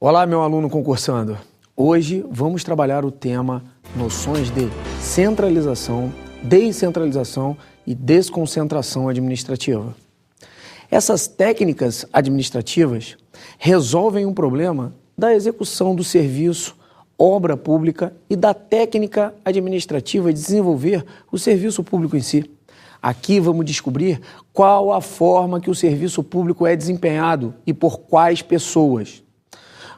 Olá, meu aluno concursando. Hoje vamos trabalhar o tema noções de centralização, descentralização e desconcentração administrativa. Essas técnicas administrativas resolvem um problema da execução do serviço, obra pública e da técnica administrativa de desenvolver o serviço público em si. Aqui vamos descobrir qual a forma que o serviço público é desempenhado e por quais pessoas.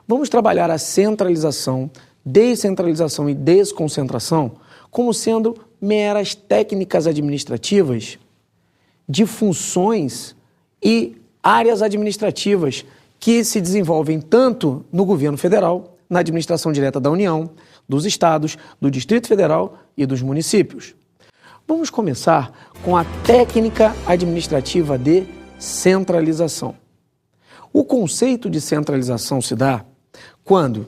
Vamos trabalhar a centralização, descentralização e desconcentração como sendo meras técnicas administrativas de funções e áreas administrativas que se desenvolvem tanto no governo federal, na administração direta da União, dos estados, do Distrito Federal e dos municípios. Vamos começar com a técnica administrativa de centralização. O conceito de centralização se dá quando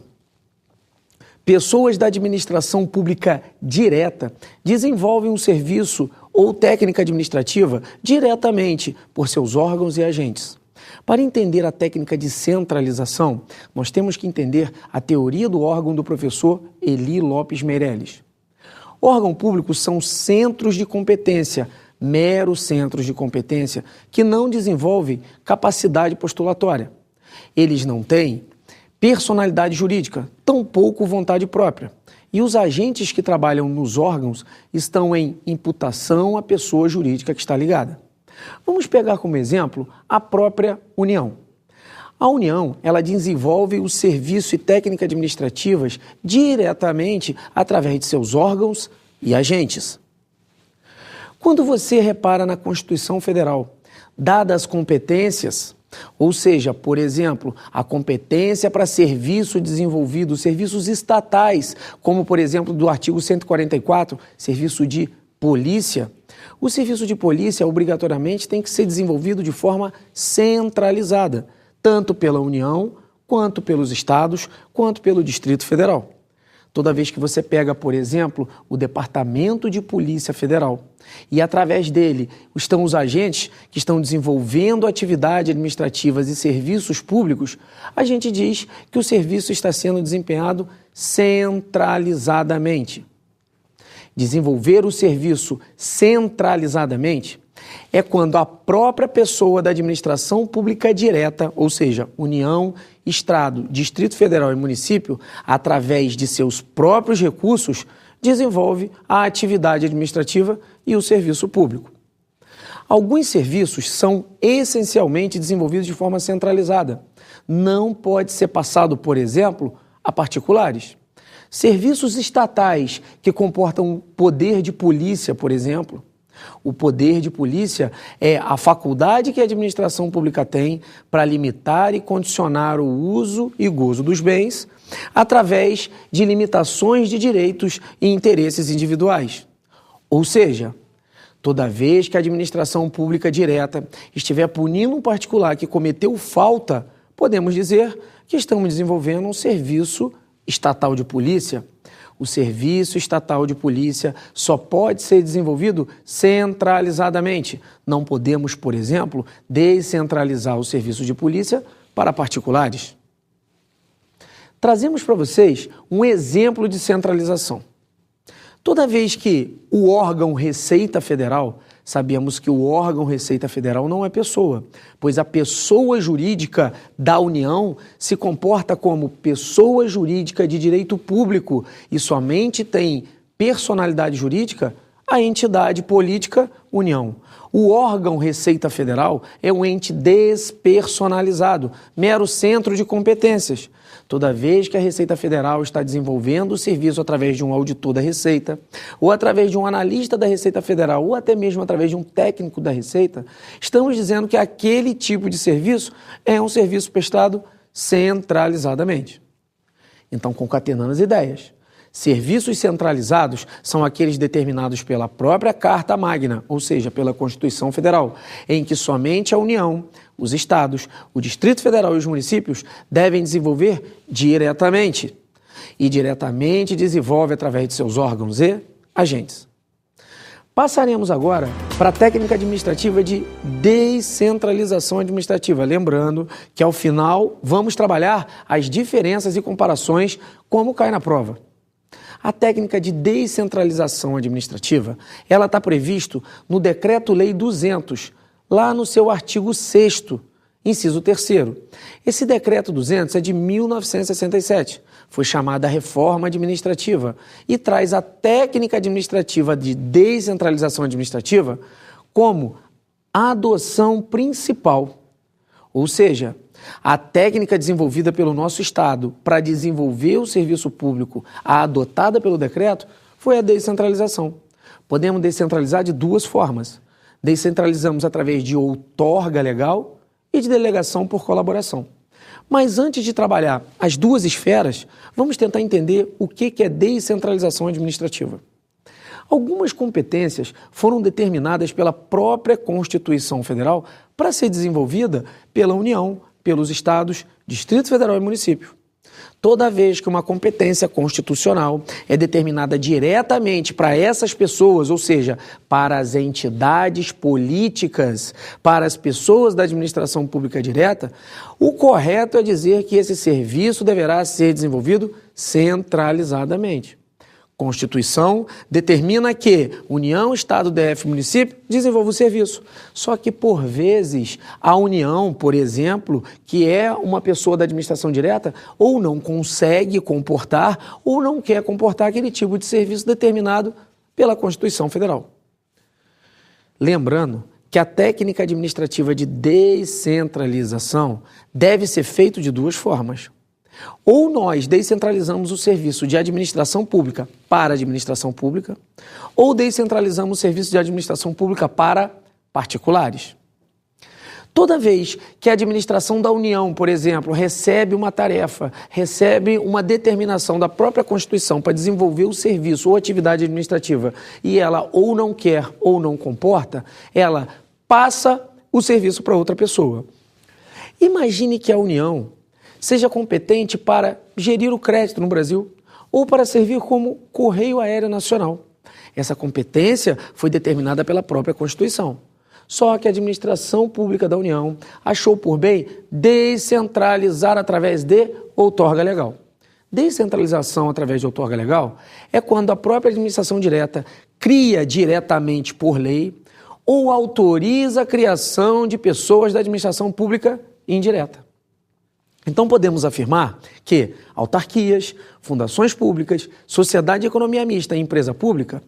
pessoas da administração pública direta desenvolvem um serviço ou técnica administrativa diretamente por seus órgãos e agentes. Para entender a técnica de centralização, nós temos que entender a teoria do órgão do professor Eli Lopes Meireles. Órgãos públicos são centros de competência, meros centros de competência, que não desenvolvem capacidade postulatória. Eles não têm personalidade jurídica, tampouco vontade própria. E os agentes que trabalham nos órgãos estão em imputação à pessoa jurídica que está ligada. Vamos pegar como exemplo a própria União. A União, ela desenvolve o serviço e técnica administrativas diretamente através de seus órgãos e agentes. Quando você repara na Constituição Federal, dadas as competências, ou seja, por exemplo, a competência para serviço desenvolvido, serviços estatais, como por exemplo do artigo 144, serviço de polícia, o serviço de polícia obrigatoriamente tem que ser desenvolvido de forma centralizada, tanto pela União, quanto pelos estados, quanto pelo Distrito Federal. Toda vez que você pega, por exemplo, o Departamento de Polícia Federal e através dele estão os agentes que estão desenvolvendo atividades administrativas e serviços públicos, a gente diz que o serviço está sendo desempenhado centralizadamente. Desenvolver o serviço centralizadamente é quando a própria pessoa da administração pública direta, ou seja, União, Estado, Distrito Federal e município, através de seus próprios recursos, desenvolve a atividade administrativa e o serviço público. Alguns serviços são essencialmente desenvolvidos de forma centralizada. Não pode ser passado, por exemplo, a particulares. Serviços estatais que comportam poder de polícia, por exemplo. O poder de polícia é a faculdade que a administração pública tem para limitar e condicionar o uso e gozo dos bens através de limitações de direitos e interesses individuais. Ou seja, toda vez que a administração pública direta estiver punindo um particular que cometeu falta, podemos dizer que estamos desenvolvendo um serviço estatal de polícia. O serviço estatal de polícia só pode ser desenvolvido centralizadamente. Não podemos, por exemplo, descentralizar o serviço de polícia para particulares. Trazemos para vocês um exemplo de centralização. Toda vez que o órgão Receita Federal, sabemos que o órgão Receita Federal não é pessoa, pois a pessoa jurídica da União se comporta como pessoa jurídica de direito público e somente tem personalidade jurídica a entidade política União. O órgão Receita Federal é um ente despersonalizado, mero centro de competências. Toda vez que a Receita Federal está desenvolvendo o serviço através de um auditor da Receita, ou através de um analista da Receita Federal, ou até mesmo através de um técnico da Receita, estamos dizendo que aquele tipo de serviço é um serviço prestado centralizadamente. Então, concatenando as ideias. Serviços centralizados são aqueles determinados pela própria Carta Magna, ou seja, pela Constituição Federal, em que somente a União, os estados, o Distrito Federal e os municípios devem desenvolver diretamente. E diretamente desenvolve através de seus órgãos e agentes. Passaremos agora para a técnica administrativa de descentralização administrativa. Lembrando que, ao final, vamos trabalhar as diferenças e comparações como cai na prova. A técnica de descentralização administrativa, ela está previsto no Decreto-Lei 200, lá no seu artigo 6º, inciso 3º. Esse Decreto 200 é de 1967, foi chamada Reforma Administrativa e traz a técnica administrativa de descentralização administrativa como adoção principal, ou seja, a técnica desenvolvida pelo nosso Estado para desenvolver o serviço público, a adotada pelo decreto, foi a descentralização. Podemos descentralizar de duas formas. Descentralizamos através de outorga legal e de delegação por colaboração. Mas antes de trabalhar as duas esferas, vamos tentar entender o que é descentralização administrativa. Algumas competências foram determinadas pela própria Constituição Federal para ser desenvolvida pela União, pelos estados, Distrito Federal e município. Toda vez que uma competência constitucional é determinada diretamente para essas pessoas, ou seja, para as entidades políticas, para as pessoas da administração pública direta, o correto é dizer que esse serviço deverá ser desenvolvido centralizadamente. Constituição determina que União, Estado, DF e município desenvolvam o serviço. Só que, por vezes, a União, por exemplo, que é uma pessoa da administração direta, ou não consegue comportar ou não quer comportar aquele tipo de serviço determinado pela Constituição Federal. Lembrando que a técnica administrativa de descentralização deve ser feita de duas formas. Ou nós descentralizamos o serviço de administração pública para a administração pública, ou descentralizamos o serviço de administração pública para particulares. Toda vez que a administração da União, por exemplo, recebe uma tarefa, recebe uma determinação da própria Constituição para desenvolver o serviço ou atividade administrativa e ela ou não quer ou não comporta, ela passa o serviço para outra pessoa. Imagine que a União seja competente para gerir o crédito no Brasil ou para servir como Correio Aéreo Nacional. Essa competência foi determinada pela própria Constituição. Só que a administração pública da União achou por bem descentralizar através de outorga legal. Descentralização através de outorga legal é quando a própria administração direta cria diretamente por lei ou autoriza a criação de pessoas da administração pública indireta. Então, podemos afirmar que autarquias, fundações públicas, sociedade de economia mista e empresa pública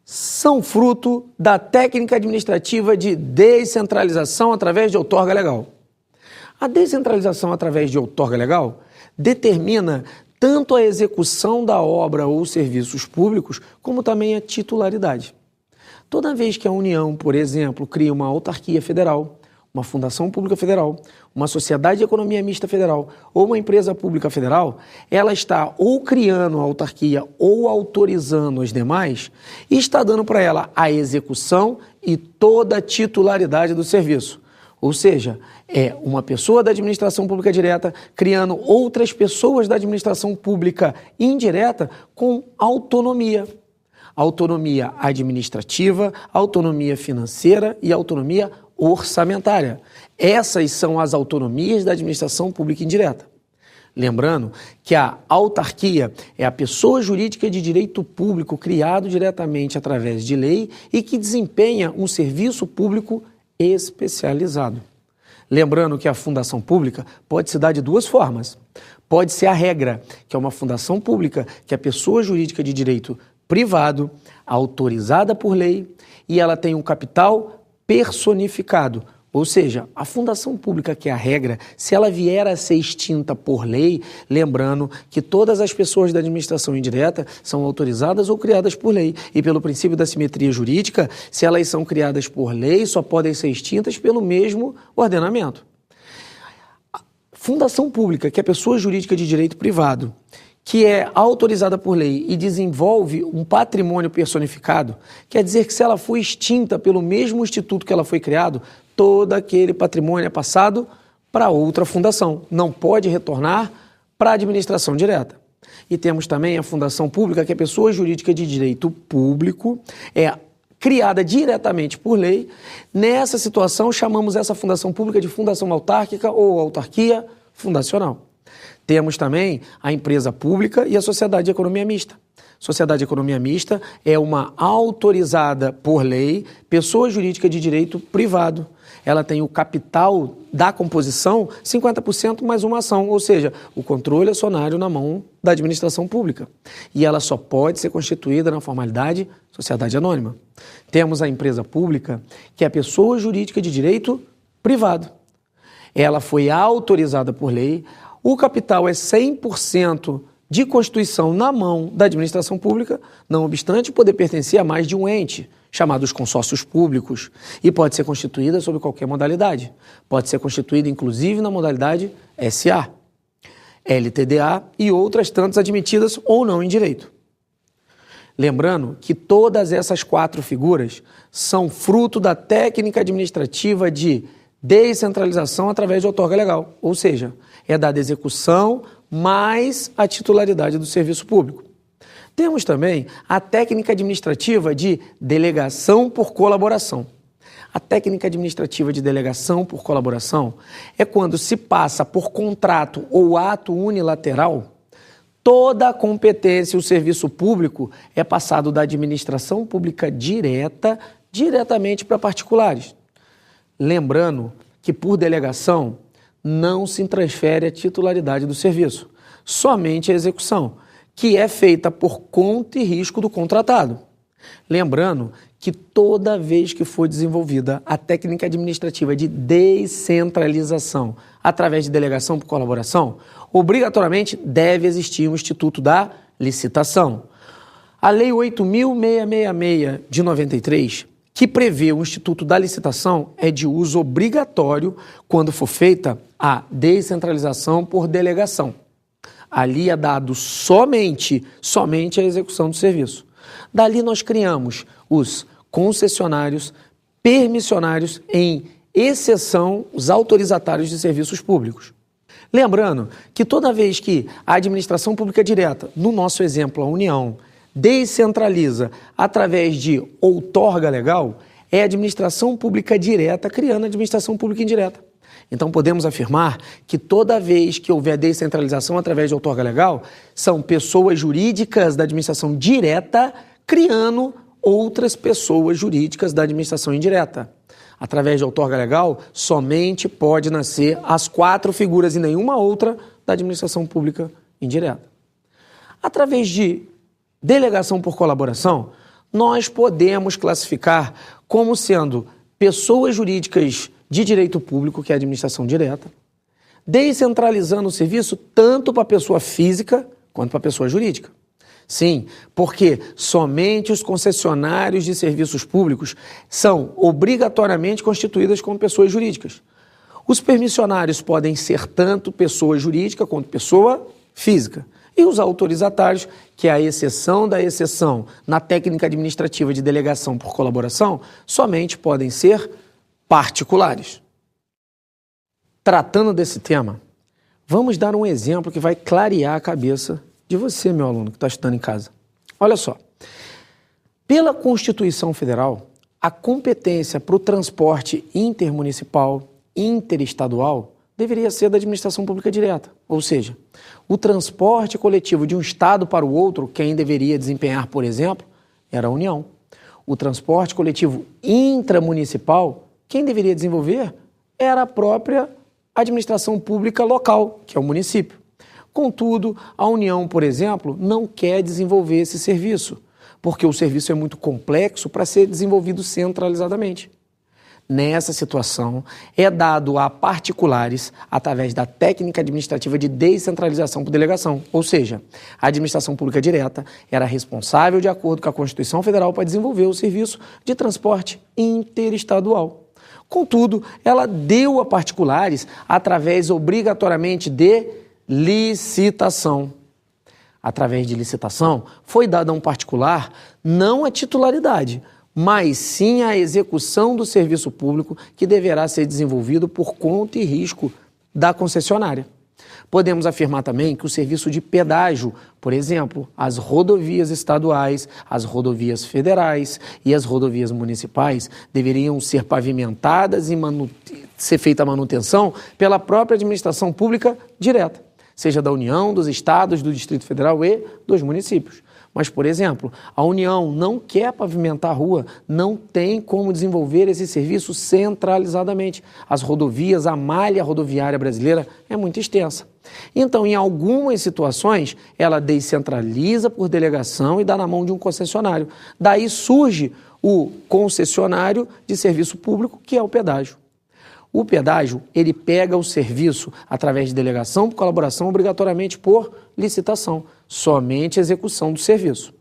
são fruto da técnica administrativa de descentralização através de outorga legal. A descentralização através de outorga legal determina tanto a execução da obra ou serviços públicos, como também a titularidade. Toda vez que a União, por exemplo, cria uma autarquia federal, uma fundação pública federal, uma sociedade de economia mista federal ou uma empresa pública federal, ela está ou criando a autarquia ou autorizando as demais e está dando para ela a execução e toda a titularidade do serviço. Ou seja, é uma pessoa da administração pública direta criando outras pessoas da administração pública indireta com autonomia. Autonomia administrativa, autonomia financeira e autonomia orçamentária. Essas são as autonomias da administração pública indireta. Lembrando que a autarquia é a pessoa jurídica de direito público criado diretamente através de lei e que desempenha um serviço público especializado. Lembrando que a fundação pública pode se dar de duas formas. Pode ser a regra, que é uma fundação pública que é a pessoa jurídica de direito privado, autorizada por lei, e ela tem um capital personificado, ou seja, a fundação pública, que é a regra, se ela vier a ser extinta por lei, lembrando que todas as pessoas da administração indireta são autorizadas ou criadas por lei, e pelo princípio da simetria jurídica, se elas são criadas por lei, só podem ser extintas pelo mesmo ordenamento. Fundação pública, que é pessoa jurídica de direito privado, que é autorizada por lei e desenvolve um patrimônio personificado, quer dizer que se ela for extinta pelo mesmo instituto que ela foi criado, todo aquele patrimônio é passado para outra fundação, não pode retornar para a administração direta. E temos também a fundação pública, que é pessoa jurídica de direito público, criada diretamente por lei. Nessa situação, chamamos essa fundação pública de fundação autárquica ou autarquia fundacional. Temos também a empresa pública e a sociedade de economia mista. Sociedade de economia mista é uma autorizada por lei pessoa jurídica de direito privado. Ela tem o capital da composição 50% mais uma ação, ou seja, o controle acionário na mão da administração pública. E ela só pode ser constituída na formalidade sociedade anônima. Temos a empresa pública, que é a pessoa jurídica de direito privado. Ela foi autorizada por lei, o capital é 100% de constituição na mão da administração pública, não obstante poder pertencer a mais de um ente, chamados consórcios públicos, e pode ser constituída sob qualquer modalidade. Pode ser constituída, inclusive, na modalidade SA, LTDA e outras tantas admitidas ou não em direito. Lembrando que todas essas 4 figuras são fruto da técnica administrativa de descentralização através de outorga legal, ou seja, é dada execução mais a titularidade do serviço público. Temos também a técnica administrativa de delegação por colaboração. A técnica administrativa de delegação por colaboração é quando se passa por contrato ou ato unilateral, toda a competência e o serviço público é passado da administração pública diretamente para particulares. Lembrando que por delegação não se transfere a titularidade do serviço, somente a execução, que é feita por conta e risco do contratado. Lembrando que toda vez que for desenvolvida a técnica administrativa de descentralização através de delegação por colaboração, obrigatoriamente deve existir um instituto da licitação. A Lei 8.666 de 93, que prevê o Instituto da Licitação, é de uso obrigatório quando for feita a descentralização por delegação. Ali é dado somente a execução do serviço. Dali nós criamos os concessionários, permissionários, em exceção os autorizatários de serviços públicos. Lembrando que toda vez que a administração pública direta, no nosso exemplo a União, descentraliza através de outorga legal, é a administração pública direta criando a administração pública indireta. Então podemos afirmar que toda vez que houver descentralização através de outorga legal, são pessoas jurídicas da administração direta criando outras pessoas jurídicas da administração indireta. Através de outorga legal, somente pode nascer as 4 figuras e nenhuma outra da administração pública indireta. Através de delegação por colaboração, nós podemos classificar como sendo pessoas jurídicas de direito público, que é a administração direta, descentralizando o serviço tanto para a pessoa física quanto para a pessoa jurídica. Sim, porque somente os concessionários de serviços públicos são obrigatoriamente constituídas como pessoas jurídicas. Os permissionários podem ser tanto pessoa jurídica quanto pessoa física. E os autorizatários, que é a exceção da exceção na técnica administrativa de delegação por colaboração, somente podem ser particulares. Tratando desse tema, vamos dar um exemplo que vai clarear a cabeça de você, meu aluno, que está estudando em casa. Olha só, pela Constituição Federal, a competência para o transporte intermunicipal, interestadual, deveria ser da administração pública direta, ou seja, o transporte coletivo de um estado para o outro, quem deveria desempenhar, por exemplo, era a União. O transporte coletivo intramunicipal, quem deveria desenvolver era a própria administração pública local, que é o município. Contudo, a União, por exemplo, não quer desenvolver esse serviço, porque o serviço é muito complexo para ser desenvolvido centralizadamente. Nessa situação, é dado a particulares através da técnica administrativa de descentralização por delegação, ou seja, a administração pública direta era responsável, de acordo com a Constituição Federal, para desenvolver o serviço de transporte interestadual. Contudo, ela deu a particulares através obrigatoriamente de licitação. Através de licitação, foi dada a um particular não a titularidade, mas sim a execução do serviço público que deverá ser desenvolvido por conta e risco da concessionária. Podemos afirmar também que o serviço de pedágio, por exemplo, as rodovias estaduais, as rodovias federais e as rodovias municipais deveriam ser pavimentadas e ser feita a manutenção pela própria administração pública direta, seja da União, dos estados, do Distrito Federal e dos municípios. Mas, por exemplo, a União não quer pavimentar a rua, não tem como desenvolver esse serviço centralizadamente. As rodovias, a malha rodoviária brasileira é muito extensa. Então, em algumas situações, ela descentraliza por delegação e dá na mão de um concessionário. Daí surge o concessionário de serviço público, que é o pedágio. O pedágio, ele pega o serviço através de delegação por colaboração, obrigatoriamente por licitação, somente execução do serviço.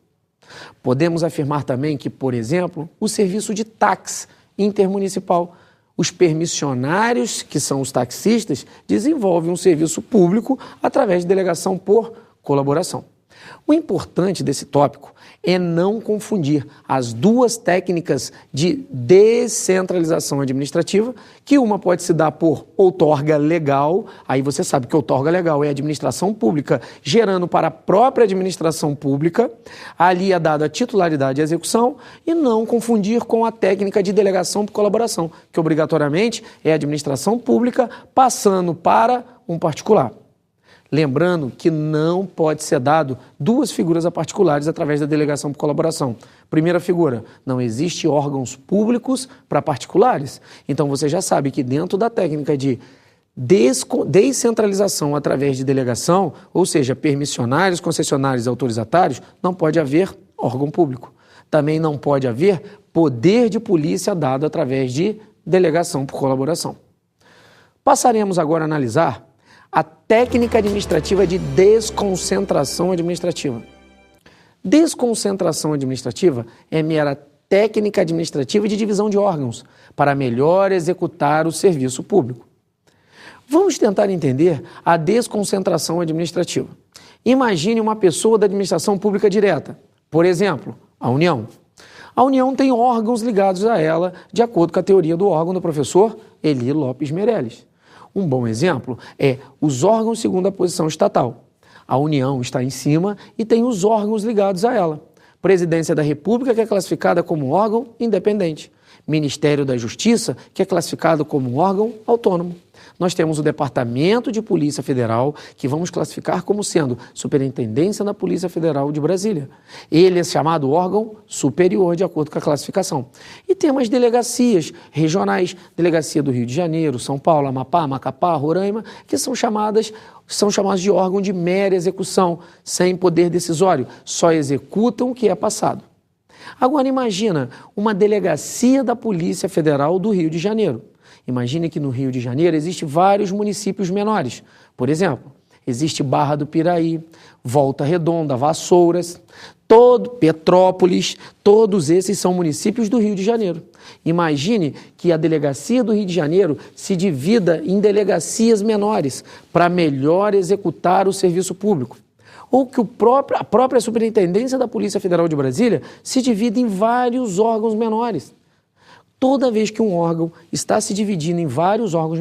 Podemos afirmar também que, por exemplo, o serviço de táxi intermunicipal, os permissionários, que são os taxistas, desenvolvem um serviço público através de delegação por colaboração. O importante desse tópico é não confundir as duas técnicas de descentralização administrativa, que uma pode se dar por outorga legal, aí você sabe que outorga legal é a administração pública gerando para a própria administração pública, ali é dada a titularidade e a execução, e não confundir com a técnica de delegação por colaboração, que obrigatoriamente é a administração pública passando para um particular. Lembrando que não pode ser dado duas figuras a particulares através da delegação por colaboração. Primeira figura, não existe órgãos públicos para particulares. Então você já sabe que dentro da técnica de descentralização através de delegação, ou seja, permissionários, concessionários e autorizatários, não pode haver órgão público. Também não pode haver poder de polícia dado através de delegação por colaboração. Passaremos agora a analisar a técnica administrativa de desconcentração administrativa. Desconcentração administrativa é mera técnica administrativa de divisão de órgãos para melhor executar o serviço público. Vamos tentar entender a desconcentração administrativa. Imagine uma pessoa da administração pública direta, por exemplo, a União. A União tem órgãos ligados a ela, de acordo com a teoria do órgão do professor Eli Lopes Meirelles. Um bom exemplo é os órgãos segundo a posição estatal. A União está em cima e tem os órgãos ligados a ela. Presidência da República, que é classificada como órgão independente. Ministério da Justiça, que é classificado como órgão autônomo. Nós temos o Departamento de Polícia Federal, que vamos classificar como sendo Superintendência da Polícia Federal de Brasília. Ele é chamado órgão superior, de acordo com a classificação. E temos as delegacias regionais, Delegacia do Rio de Janeiro, São Paulo, Amapá, Macapá, Roraima, que são chamadas de órgão de mera execução, sem poder decisório, só executam o que é passado. Agora imagina uma delegacia da Polícia Federal do Rio de Janeiro. Imagine que no Rio de Janeiro existem vários municípios menores. Por exemplo, existe Barra do Piraí, Volta Redonda, Vassouras, Petrópolis, todos esses são municípios do Rio de Janeiro. Imagine que a delegacia do Rio de Janeiro se divida em delegacias menores para melhor executar o serviço público. Ou que a própria Superintendência da Polícia Federal de Brasília se divida em vários órgãos menores. Toda vez que um órgão está se dividindo em vários órgãos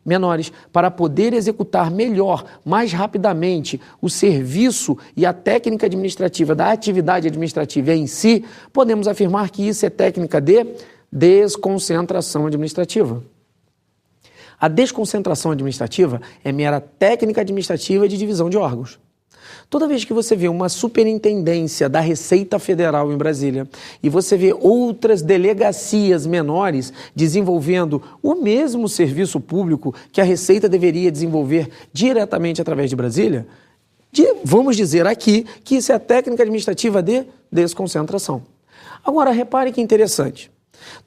menores para poder executar melhor, mais rapidamente, o serviço e a técnica administrativa da atividade administrativa em si, podemos afirmar que isso é técnica de desconcentração administrativa. A desconcentração administrativa é mera técnica administrativa de divisão de órgãos. Toda vez que você vê uma superintendência da Receita Federal em Brasília e você vê outras delegacias menores desenvolvendo o mesmo serviço público que a Receita deveria desenvolver diretamente através de Brasília, vamos dizer aqui que isso é a técnica administrativa de desconcentração. Agora, repare que interessante.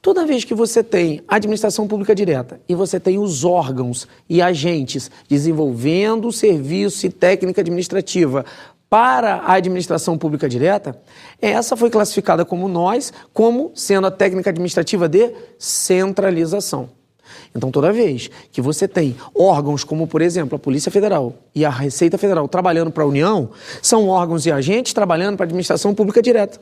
Toda vez que você tem administração pública direta e você tem os órgãos e agentes desenvolvendo o serviço e técnica administrativa para a administração pública direta, essa foi classificada como sendo a técnica administrativa de centralização. Então, toda vez que você tem órgãos como, por exemplo, a Polícia Federal e a Receita Federal trabalhando para a União, são órgãos e agentes trabalhando para a administração pública direta.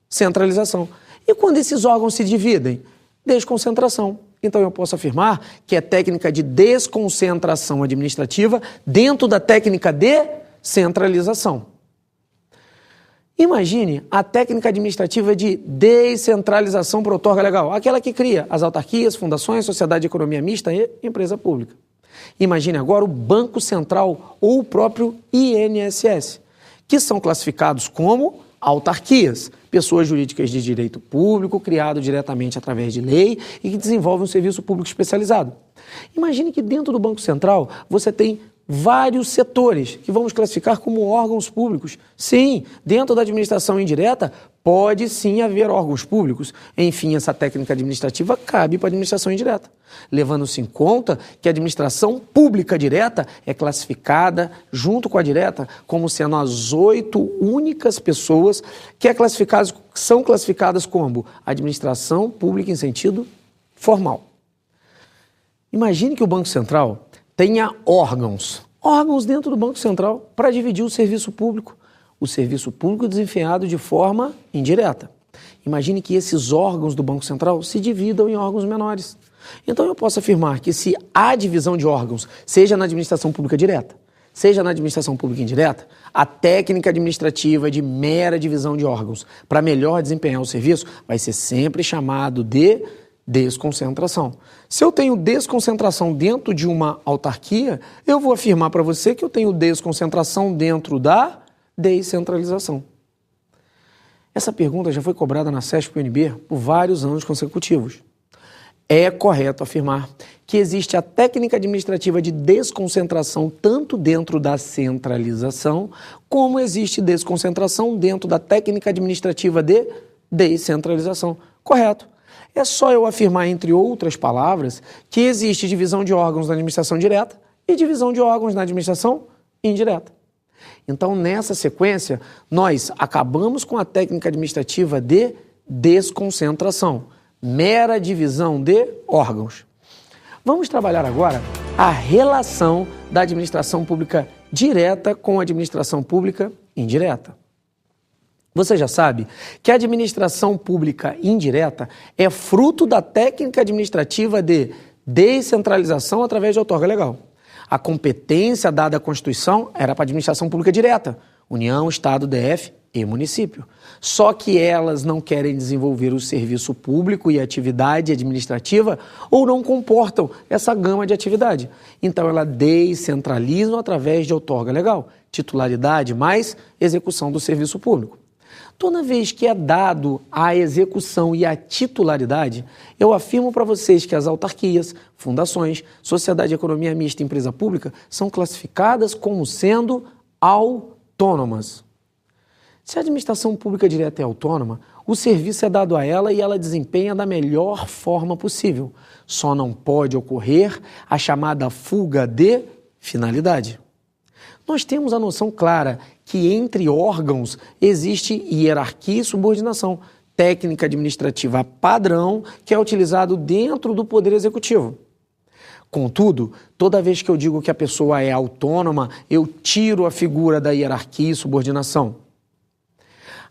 Centralização. E quando esses órgãos se dividem? Desconcentração. Então eu posso afirmar que é técnica de desconcentração administrativa dentro da técnica de centralização. Imagine a técnica administrativa de descentralização por outorga legal, aquela que cria as autarquias, fundações, sociedade de economia mista e empresa pública. Imagine agora o Banco Central ou o próprio INSS, que são classificados como autarquias, pessoas jurídicas de direito público, criado diretamente através de lei e que desenvolvem um serviço público especializado. Imagine que dentro do Banco Central você tem vários setores que vamos classificar como órgãos públicos. Sim, dentro da administração indireta pode sim haver órgãos públicos. Enfim, essa técnica administrativa cabe para a administração indireta, levando-se em conta que a administração pública direta é classificada, junto com a direta, como sendo as 8 únicas pessoas que são classificadas como administração pública em sentido formal. Imagine que o Banco Central tenha órgãos dentro do Banco Central para dividir o serviço público desempenhado de forma indireta. Imagine que esses órgãos do Banco Central se dividam em órgãos menores. Então eu posso afirmar que se há divisão de órgãos, seja na administração pública direta, seja na administração pública indireta, a técnica administrativa de mera divisão de órgãos para melhor desempenhar o serviço vai ser sempre chamado de desconcentração. Se eu tenho desconcentração dentro de uma autarquia, eu vou afirmar para você que eu tenho desconcentração dentro da descentralização. Essa pergunta já foi cobrada na CESP-UNB por vários anos consecutivos. É correto afirmar que existe a técnica administrativa de desconcentração tanto dentro da centralização, como existe desconcentração dentro da técnica administrativa de descentralização. Correto. É só eu afirmar, entre outras palavras, que existe divisão de órgãos na administração direta e divisão de órgãos na administração indireta. Então, nessa sequência, nós acabamos com a técnica administrativa de desconcentração, mera divisão de órgãos. Vamos trabalhar agora a relação da administração pública direta com a administração pública indireta. Você já sabe que a administração pública indireta é fruto da técnica administrativa de descentralização através de outorga legal. A competência dada à Constituição era para a administração pública direta, União, Estado, DF e município. Só que elas não querem desenvolver o serviço público e atividade administrativa ou não comportam essa gama de atividade. Então, ela descentralizam através de outorga legal, titularidade mais execução do serviço público. Toda vez que é dado a execução e a titularidade, eu afirmo para vocês que as autarquias, fundações, sociedade de economia mista e empresa pública são classificadas como sendo autônomas. Se a administração pública direta é autônoma, o serviço é dado a ela e ela desempenha da melhor forma possível. Só não pode ocorrer a chamada fuga de finalidade. Nós temos a noção clara que entre órgãos existe hierarquia e subordinação, técnica administrativa padrão que é utilizado dentro do Poder Executivo. Contudo, toda vez que eu digo que a pessoa é autônoma, eu tiro a figura da hierarquia e subordinação.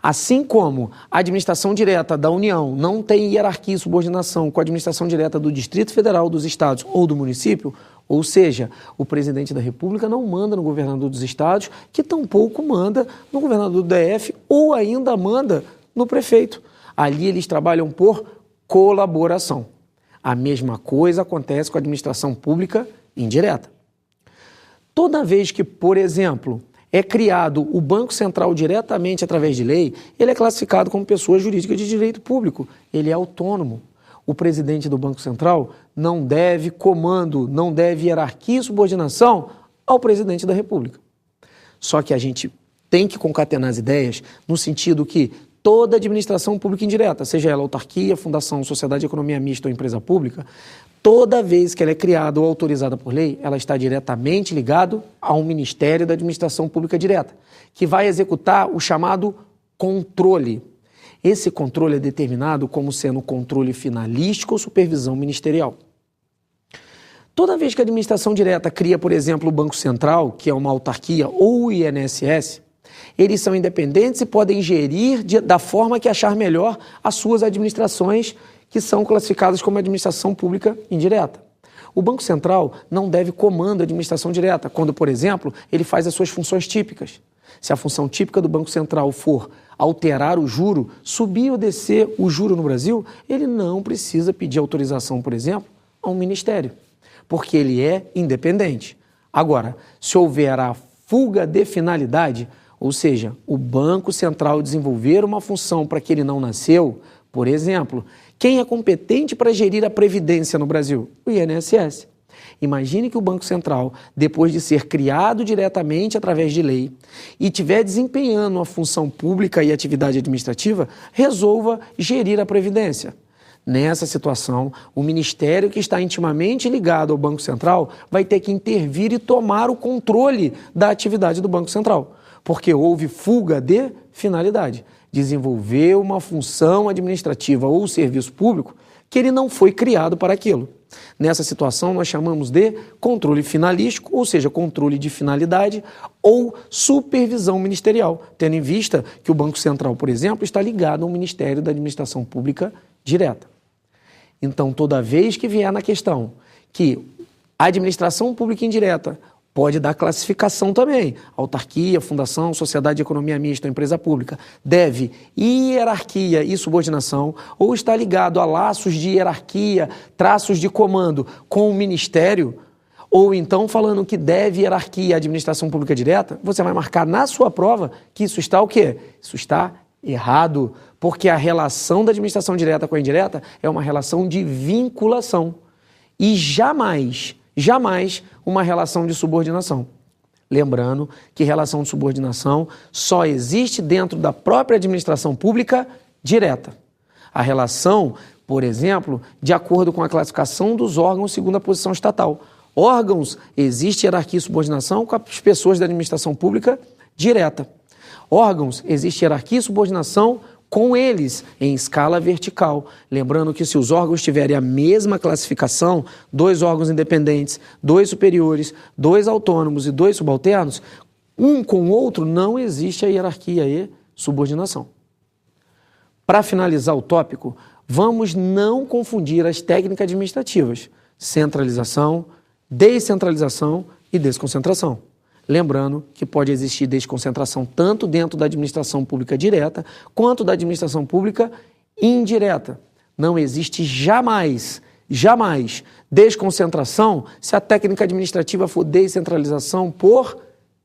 Assim como a administração direta da União não tem hierarquia e subordinação com a administração direta do Distrito Federal, dos estados ou do município, ou seja, o presidente da República não manda no governador dos estados, que tampouco manda no governador do DF ou ainda manda no prefeito. Ali eles trabalham por colaboração. A mesma coisa acontece com a administração pública indireta. Toda vez que, por exemplo, é criado o Banco Central diretamente através de lei, ele é classificado como pessoa jurídica de direito público. Ele é autônomo. O presidente do Banco Central não deve comando, não deve hierarquia e subordinação ao presidente da República. Só que a gente tem que concatenar as ideias no sentido que toda administração pública indireta, seja ela autarquia, fundação, sociedade de economia mista ou empresa pública, toda vez que ela é criada ou autorizada por lei, ela está diretamente ligada a um Ministério da Administração Pública Direta, que vai executar o chamado controle. Esse controle é determinado como sendo controle finalístico ou supervisão ministerial. Toda vez que a administração direta cria, por exemplo, o Banco Central, que é uma autarquia, ou o INSS, eles são independentes e podem gerir da forma que achar melhor as suas administrações que são classificadas como administração pública indireta. O Banco Central não deve comando a administração direta, quando, por exemplo, ele faz as suas funções típicas. Se a função típica do Banco Central for alterar o juro, subir ou descer o juro no Brasil, ele não precisa pedir autorização, por exemplo, a um ministério, porque ele é independente. Agora, se houver a fuga de finalidade, ou seja, o Banco Central desenvolver uma função para que ele não nasceu, por exemplo, quem é competente para gerir a Previdência no Brasil? O INSS. Imagine que o Banco Central, depois de ser criado diretamente através de lei e estiver desempenhando uma função pública e atividade administrativa, resolva gerir a Previdência. Nessa situação, o Ministério que está intimamente ligado ao Banco Central vai ter que intervir e tomar o controle da atividade do Banco Central, porque houve fuga de finalidade. Desenvolver uma função administrativa ou serviço público que ele não foi criado para aquilo. Nessa situação, nós chamamos de controle finalístico, ou seja, controle de finalidade ou supervisão ministerial, tendo em vista que o Banco Central, por exemplo, está ligado ao Ministério da Administração Pública Direta. Então, toda vez que vier na questão que a administração pública indireta pode dar classificação também, autarquia, fundação, sociedade de economia mista, empresa pública, deve hierarquia e subordinação, ou está ligado a laços de hierarquia, traços de comando com o ministério, ou então falando que deve hierarquia à administração pública direta, você vai marcar na sua prova que isso está o quê? Isso está errado, porque a relação da administração direta com a indireta é uma relação de vinculação e jamais uma relação de subordinação. Lembrando que relação de subordinação só existe dentro da própria administração pública direta. A relação, por exemplo, de acordo com a classificação dos órgãos segundo a posição estatal. Órgãos, existe hierarquia e subordinação com as pessoas da administração pública direta. Órgãos, existe hierarquia e subordinação com eles em escala vertical. Lembrando que se os órgãos tiverem a mesma classificação, 2 órgãos independentes, 2 superiores, 2 autônomos e 2 subalternos, um com o outro não existe a hierarquia e subordinação. Para finalizar o tópico, vamos não confundir as técnicas administrativas, centralização, descentralização e desconcentração. Lembrando que pode existir desconcentração tanto dentro da administração pública direta quanto da administração pública indireta. Não existe jamais desconcentração se a técnica administrativa for descentralização por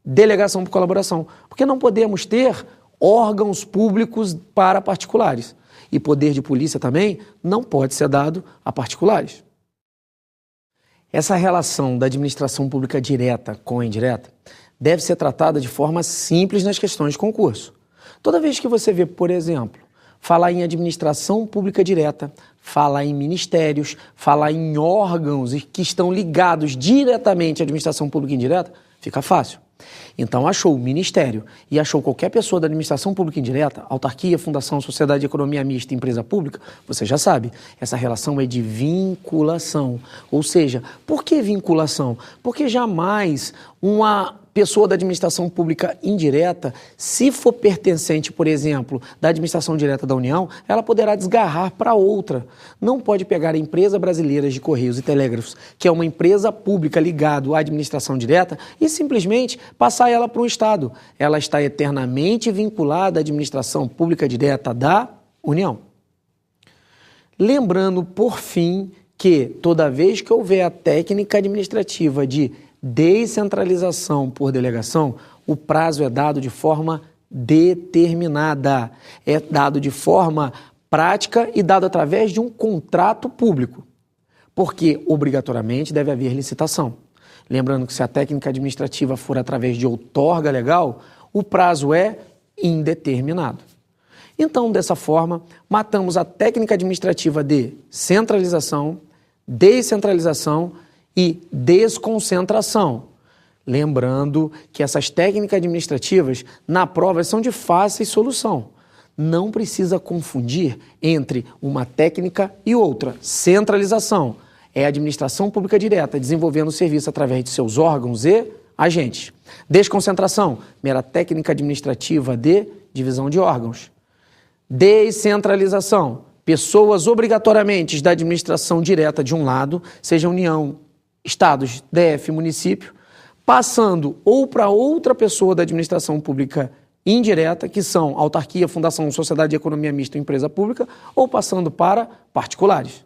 delegação por colaboração. Porque não podemos ter órgãos públicos para particulares. E poder de polícia também não pode ser dado a particulares. Essa relação da administração pública direta com a indireta deve ser tratada de forma simples nas questões de concurso. Toda vez que você vê, por exemplo, falar em administração pública direta, falar em ministérios, falar em órgãos que estão ligados diretamente à administração pública indireta, fica fácil. Então, achou o ministério e achou qualquer pessoa da administração pública indireta, autarquia, fundação, sociedade de economia mista, empresa pública, você já sabe, essa relação é de vinculação. Ou seja, por que vinculação? Porque jamais uma pessoa da administração pública indireta, se for pertencente, por exemplo, da administração direta da União, ela poderá desgarrar para outra. Não pode pegar a Empresa Brasileira de Correios e Telégrafos, que é uma empresa pública ligada à administração direta, e simplesmente passar ela para um Estado. Ela está eternamente vinculada à administração pública direta da União. Lembrando, por fim, que toda vez que houver a técnica administrativa de descentralização por delegação, o prazo é dado de forma determinada, é dado de forma prática e dado através de um contrato público, porque obrigatoriamente deve haver licitação. Lembrando que se a técnica administrativa for através de outorga legal, o prazo é indeterminado. Então, dessa forma, matamos a técnica administrativa de centralização, descentralização e desconcentração. Lembrando que essas técnicas administrativas, na prova, são de fácil solução. Não precisa confundir entre uma técnica e outra. Centralização é a administração pública direta, desenvolvendo o serviço através de seus órgãos e agentes. Desconcentração, mera técnica administrativa de divisão de órgãos. Descentralização, pessoas obrigatoriamente da administração direta de um lado, seja União, Estados, DF, município, passando ou para outra pessoa da administração pública indireta, que são autarquia, fundação, sociedade de economia mista ou empresa pública, ou passando para particulares.